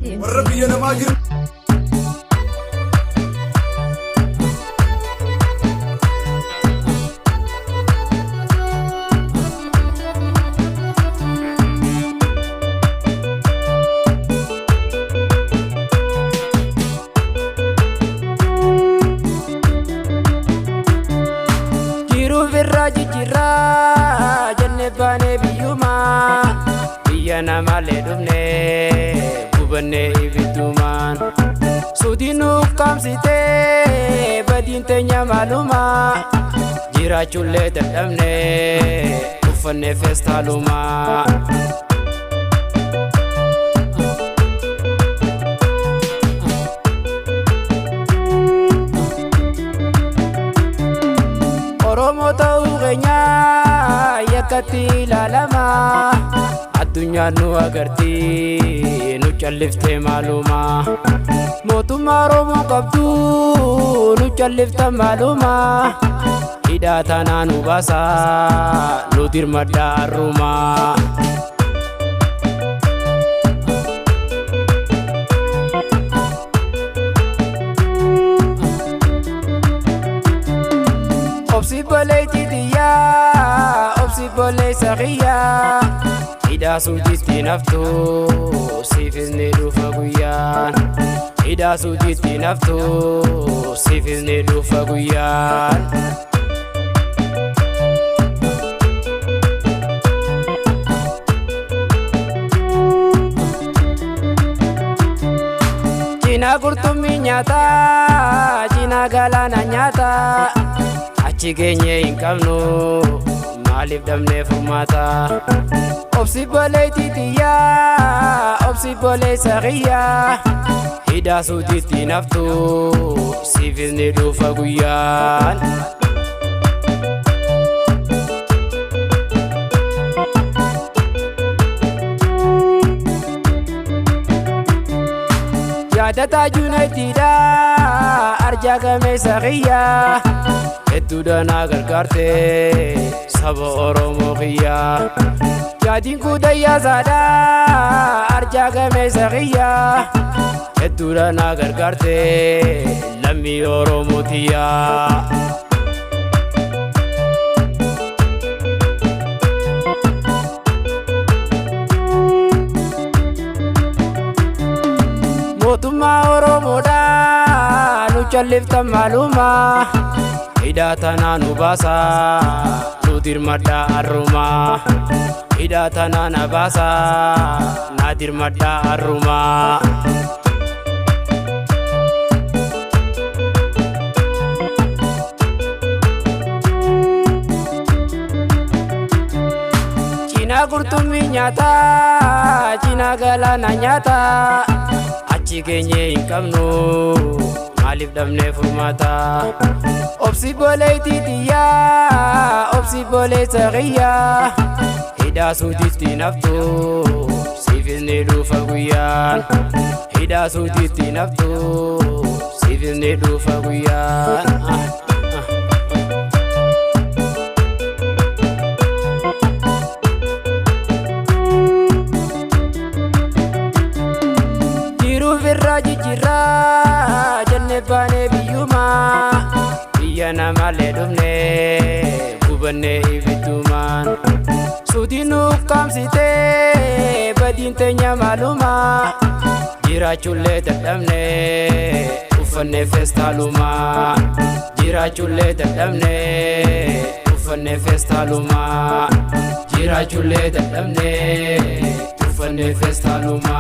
والربي أنا ما أجر Raji jira jenne bane biyuma biyana male dumne gubane ibituman sudinu kamsite badinte nyamaluma jira chulle dadamne ufane festaluma Oromo tau genya yakati lalama adunya nu agarti nu chalifte maluma motuma Oromo qabdu nu chalifte maluma hidatana nu basa nu dirmadda aruma Obsi boleh tidiya, obsi boleh sagiya. Ida sujiti naftu, sifis nidu faguyan. Ida sujiti naftu, sifis nidu faguyan. Cina kurtumi nyata, Cina galana nyata. Chigenye inkamnu malif damne fumata obsi boleh titiya obsi boleh sagiya hida suditi naftu sifis nidu faguyan Yadata junaitida arjagame sagiya Etuda nagar karte sabo Oromo khiya Jadin kudaya zada arjaga mesagiya Etuda nagar karte lammi Oromo tiya Motuma Oromo da nu chalifta maluma hidatana nu basa nu dirmadda aruma hidatana na basa na dirmadda aruma Cina kurtumi nyata Cina galana nyata achi genye inkamnu malif damne furmata obsi boleh titiya obsi boleh sagiya hida suditi naftu sifis nidu faguyan hida suditi naftu sifis nidu faguyan Raji jira jenne bane biyuma biyana male dumne gubane ibituman sudinu kamsite badinte nyamaluma jira chulle dadamne ufane festaluma jira chulle dadamne ufane festaluma jira chulle dadamne ufane festaluma